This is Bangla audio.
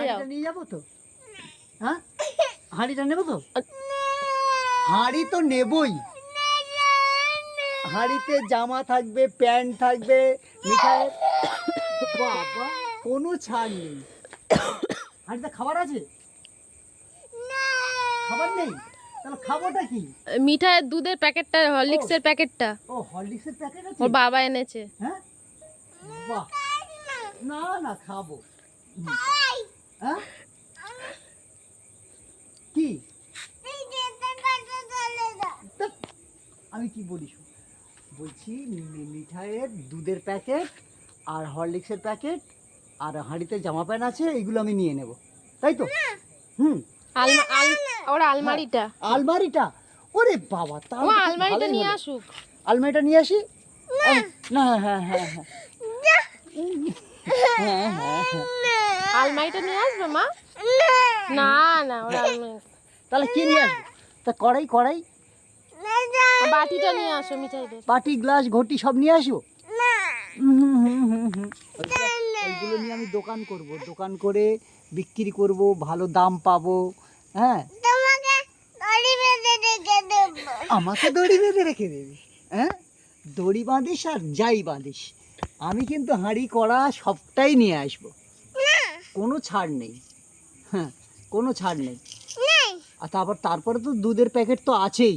যাও। নিয়ে যাবো তো? হ্যাঁ, হাঁড়িটা নেবো তো? হাঁড়ি তো নেবই। হাঁড়িতে জামা থাকবে, প্যান্ট থাকবে, মিঠাই। বাবা, কোনো ছাড় নেই। হাঁড়িতে খাবার আছে? খাবার নেই? তাহলে খাবোটা কি? মিঠাইয়ের দুধের প্যাকেটটা, হরলিক্সের প্যাকেটটা ও, হরলিক্সের প্যাকেট আছে? ওর বাবা এনেছে। হ্যাঁ, বাহ, না না খাবো। হ্যাঁ, কি? ধ্যাৎ, আমি কি বলিস বলছি, মিঠাইয়ের দুধের প্যাকেট আর হরলিক্সের প্যাকেট আর হাঁড়িতে জামা প্যান্ট আছে, এইগুলো আমি নিয়ে নেব, তাই তো? হুম, ওর আলমারিটা, আলমারিটা, ওরে বাবা, ও আলমারিটা নিয়ে আসুক। আলমারিটা নিয়ে আসি। না, হ্যাঁ হ্যাঁ হ্যাঁ হ্যাঁ হ্যাঁ হ্যাঁ, আলমারিটা নিয়ে আসবে মা? না না, ওর আলমারি। তাহলে কি নিয়ে আসবো? তা কড়াই, বাটিটা নিয়ে আসো মিঠাইদের। বাটি, গ্লাস, ঘটি সব নিয়ে আসবো। ওইগুলো নিয়ে আমি দোকান করব, দোকান করে বিক্রি করব, ভালো দাম পাবো। হ্যাঁ, আমাকে দড়ি বেঁধে রেখে দেবে? হ্যাঁ, দড়ি বাঁধিস আর যাই বাঁধিস, আমি কিন্তু হাঁড়ি কড়া সবটাই নিয়ে আসবো, কোনো ছাড় নেই। হ্যাঁ, কোনো ছাড় নেই। আর তারপরে তো দুধের প্যাকেট তো আছেই।